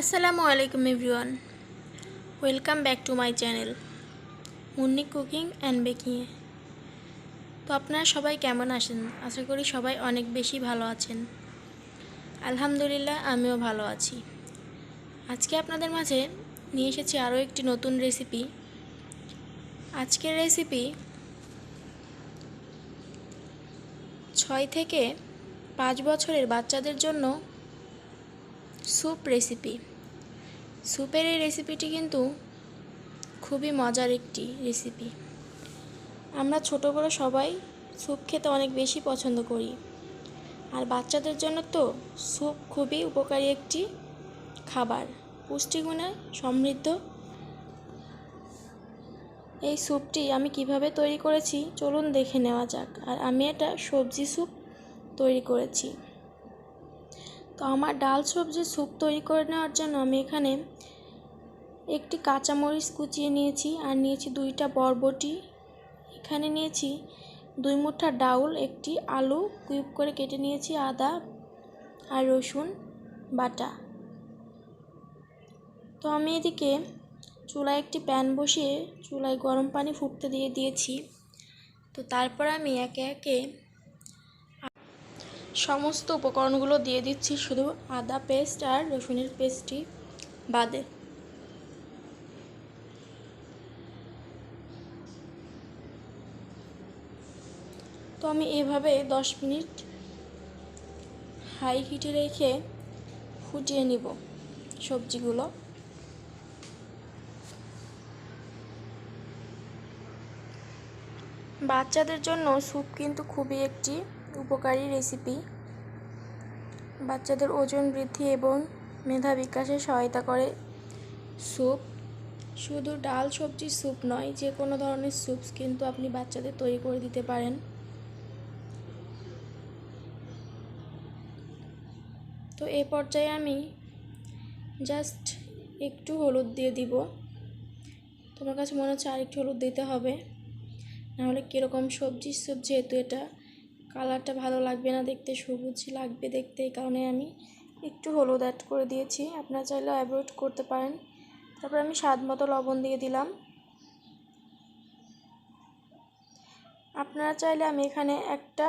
আসসালামু আলাইকুম everyone, welcome back to my channel Munni cooking and baking. তো আপনারা সবাই কেমন আছেন? আশা করি সবাই অনেক বেশি ভালো আছেন। আলহামদুলিল্লাহ, আমিও ভালো আছি। আজকে আপনাদের মাঝে নিয়ে এসেছি আরও একটি নতুন রেসিপি। আজকের রেসিপি 6 থেকে 5 বছরের বাচ্চাদের জন্য স্যুপ রেসিপি। স্যুপের এই রেসিপিটি কিন্তু খুবই মজার একটি রেসিপি। আমরা ছোট বড় সবাই স্যুপ খেতে অনেক বেশি পছন্দ করি, আর বাচ্চাদের জন্য তো স্যুপ খুবই উপকারী একটি খাবার, পুষ্টিগুণে সমৃদ্ধ। এই স্যুপটি আমি কিভাবে তৈরি করেছি চলুন দেখে নেওয়া যাক। আর আমি এটা সবজি স্যুপ তৈরি করেছি। তো আমার ডাল সবজি স্যুপ তৈরি করে নেওয়ার জন্য আমি এখানে একটি কাঁচামরিচ কুচিয়ে নিয়েছি, আর নিয়েছি 2টা বরবটি, এখানে নিয়েছি 2 মুঠা ডাউল, একটি আলু কিউব করে কেটে নিয়েছি, আদা আর রসুন বাটা। তো আমি এদিকে চুলায় একটি প্যান বসিয়ে চুলায় গরম পানি ফুটতে দিয়েছি। তো তারপর আমি একে একে সমস্ত উপকরণগুলো দিয়ে দিচ্ছি, শুধু আদা পেস্ট আর রসুনের পেস্টটি বাদে। তো আমি এভাবে 10 মিনিট হাই হিটে রেখে ফুটিয়ে নিব সবজিগুলো। বাচ্চাদের জন্য স্যুপ কিন্তু খুবই একটি উপকারী রেসিপি। বাচ্চাদের ওজন বৃদ্ধি এবং মেধা বিকাশে সহায়তা করে স্যুপ। শুধু ডাল সবজি স্যুপ নয়, যে কোনো ধরনের স্যুপ কিন্তু আপনি বাচ্চাদের তৈরি করে দিতে পারেন। তো এই পর্যায়ে আমি জাস্ট একটু হলুদ দিয়ে দিব। তোমার কাছে মনে হচ্ছে আর একটু হলুদ দিতে হবে, নাহলে কীরকম সবজির স্যুপ, যেহেতু এটা কালারটা ভালো লাগবে না, দেখতে সবুজ লাগবে দেখতে, এই কারণে আমি একটু হলুদ অ্যাড করে দিয়েছি। আপনারা চাইলে অ্যাভয়েড করতে পারেন। তারপর আমি স্বাদ মতো লবণ দিয়ে দিলাম। আপনারা চাইলে, আমি এখানে একটা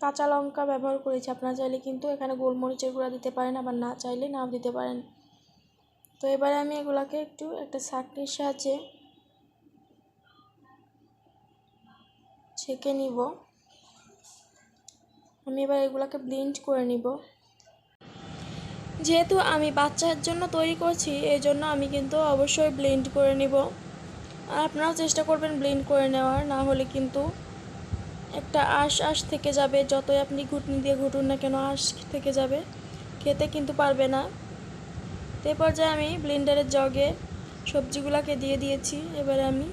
কাঁচা লঙ্কা ব্যবহার করেছি, আপনারা চাইলে কিন্তু এখানে গোলমরিচের গুঁড়া দিতে পারেন, আবার না চাইলে নাও দিতে পারেন। তো এবারে আমি এগুলাকে একটু একটা ছাঁকনির সাহায্যে ছেঁকে নিব। আমি এবার এগুলাকে ব্লেন্ড করে নিব। যেহেতু আমি বাচ্চার জন্য তৈরি করছি, এই জন্য আমি কিন্তু অবশ্যই ব্লেন্ড করে নিব। আর আপনারাও চেষ্টা করবেন ব্লেন্ড করে নেওয়ার, না হলে কিন্তু একটা আঁশ থেকে যাবে। যতই আপনি ঘুটনি দিয়ে ঘুটুন না কেন, আঁশ থেকে যাবে, খেতে কিন্তু পারবে না। তো এই পর্যায়ে আমি ব্লেন্ডারের জগে সবজিগুলোকে দিয়ে দিয়েছি। এবারে আমি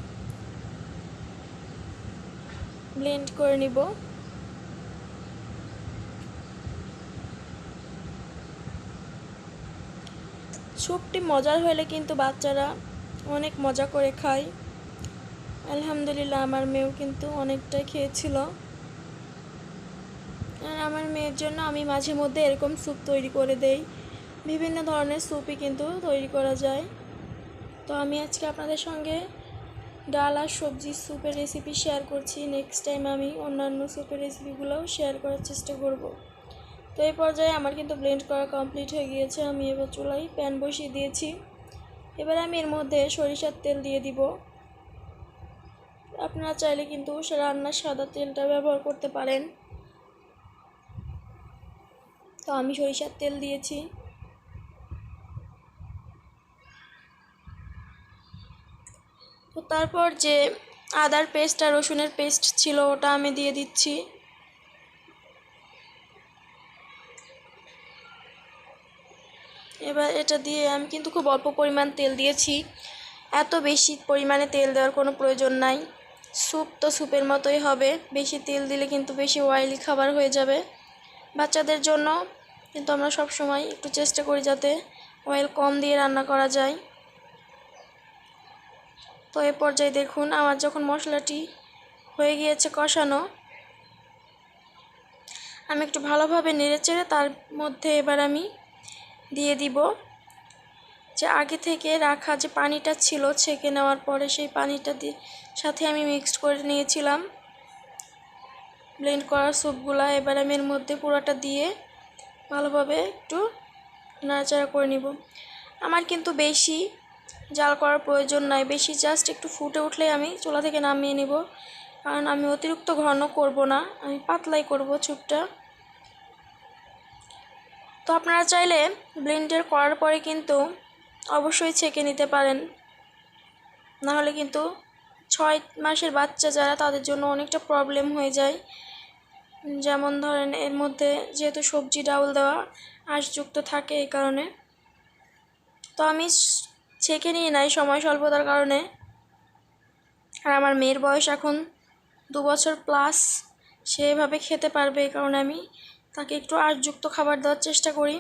ব্লেন্ড করে নিব। স্যুপটি মজার হলে কিন্তু বাচ্চারা অনেক মজা করে খায়। আলহামদুলিল্লাহ, আমার মেয়েও কিন্তু অনেকটাই খেয়েছিল। আর আমার মেয়ের জন্য আমি মাঝে মধ্যে এরকম স্যুপ তৈরি করে দেই। বিভিন্ন ধরনের স্যুপই কিন্তু তৈরি করা যায়। তো আমি আজকে আপনাদের সঙ্গে ডাল আর সবজি স্যুপের রেসিপি শেয়ার করছি। নেক্সট টাইম আমি অন্যান্য স্যুপের রেসিপিগুলোও শেয়ার করার চেষ্টা করব। তো এই পর্যায়ে আমার কিন্তু ব্লেন্ড করা কমপ্লিট হয়ে গিয়েছে। আমি এবার চুলায় প্যান বসিয়ে দিয়েছি। এবার আমি এর মধ্যে সরিষার তেল দিয়ে দিব। আপনারা চাইলে কিন্তু রান্নার সাদা তেলটা ব্যবহার করতে পারেন। তো আমি সরিষার তেল দিয়েছি। তো তারপর যে আদার পেস্ট আর রসুনের পেস্ট ছিল, ওটা আমি দিয়ে দিচ্ছি। এবার এটা দিয়ে আমি কিন্তু খুব অল্প পরিমাণ তেল দিয়েছি, এত বেশি পরিমাণে তেল দেওয়ার কোনো প্রয়োজন নাই। স্যুপ তো স্যুপের মতোই হবে, বেশি তেল দিলে কিন্তু বেশি অয়েলি খাবার হয়ে যাবে। বাচ্চাদের জন্য কিন্তু আমরা সব সময় একটু চেষ্টা করি যাতে অয়েল কম দিয়ে রান্না করা যায়। তো এই পর্যায়ে দেখুন, আমার যখন মশলাটি হয়ে গিয়েছে কষানো, আমি একটু ভালোভাবে নেড়েচেড়ে তার মধ্যে এবার আমি দিয়ে দিব যে আগে থেকে রাখা যে পানিটা ছিল ছেঁকে নেওয়ার পরে সেই পানিটা সাথে আমি মিক্সড করে নিয়েছিলাম ব্লেন্ড করার স্যুপগুলা। এবার আমি এর মধ্যে পুরোটা দিয়ে ভালোভাবে একটু নাড়াচাড়া করে নিব। আমার কিন্তু বেশি জাল করার প্রয়োজন নাই, বেশি জাস্ট একটু ফুটে উঠলেই আমি চুলা থেকে নামিয়ে নিব, কারণ আমি অতিরিক্ত ঘন করব না, আমি পাতলাই করব স্যুপটা। তো আপনারা চাইলে ব্লেন্ডার করার পরে কিন্তু অবশ্যই ছেঁকে নিতে পারেন, নাহলে কিন্তু 6 মাসের বাচ্চা যারা তাদের জন্য অনেকটা প্রবলেম হয়ে যায়। যেমন ধরেন এর মধ্যে যেহেতু সবজি ডাউল দেওয়া আঁশযুক্ত থাকে এই কারণে। তো আমি ছেঁকে নিয়ে নাই সময় স্বল্পতার কারণে, আর আমার মেয়ের বয়স এখন 2 বছর প্লাস, সে এভাবে খেতে পারবে এই কারণে আমি তাকে একটু আঁশযুক্ত খাবার দেওয়ার চেষ্টা করি।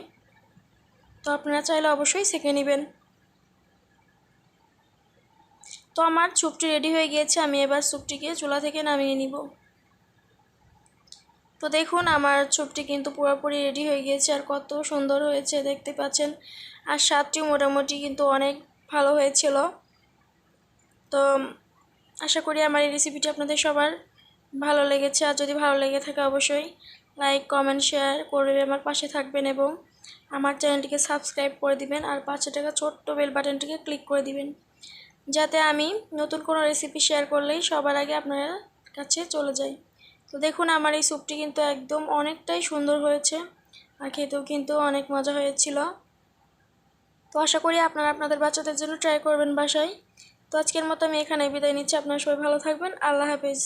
তো আপনারা চাইলে অবশ্যই ছেঁকে নেবেন। তো আমার স্যুপটি রেডি হয়ে গিয়েছে, আমি এবার স্যুপটিকে চুলা থেকে নামিয়ে নিব। তো দেখুন আমার স্যুপটি কিন্তু পুরোপুরি রেডি হয়ে গিয়েছে, আর কত সুন্দর হয়েছে দেখতে পাচ্ছেন, আর স্বাদটিও মোটামুটি কিন্তু অনেক ভালো হয়েছিল। তো আশা করি আমার এই রেসিপিটি আপনাদের সবার ভালো লেগেছে, আর যদি ভালো লেগে থাকে অবশ্যই লাইক কমেন্ট শেয়ার করে আমার পাশে থাকবেন এবং আমার চ্যানেলটিকে সাবস্ক্রাইব করে দিবেন, আর পাশে থাকা ছোট্ট বেল বাটনটিকে ক্লিক করে দিবেন, যাতে আমি নতুন কোনো রেসিপি শেয়ার করলেই সবার আগে আপনার কাছে চলে যায়। তো দেখুন আমার এই স্যুপটি কিন্তু একদম অনেকটাই সুন্দর হয়েছে, আর খেতেও কিন্তু অনেক মজা হয়েছিল। তো আশা করি আপনারা আপনাদের বাচ্চাদের জন্য ট্রাই করবেন বাসায়। তো আজকের মতো আমি এখানে বিদায় নিচ্ছি, আপনারা সবাই ভালো থাকবেন, আল্লাহ হাফেজ।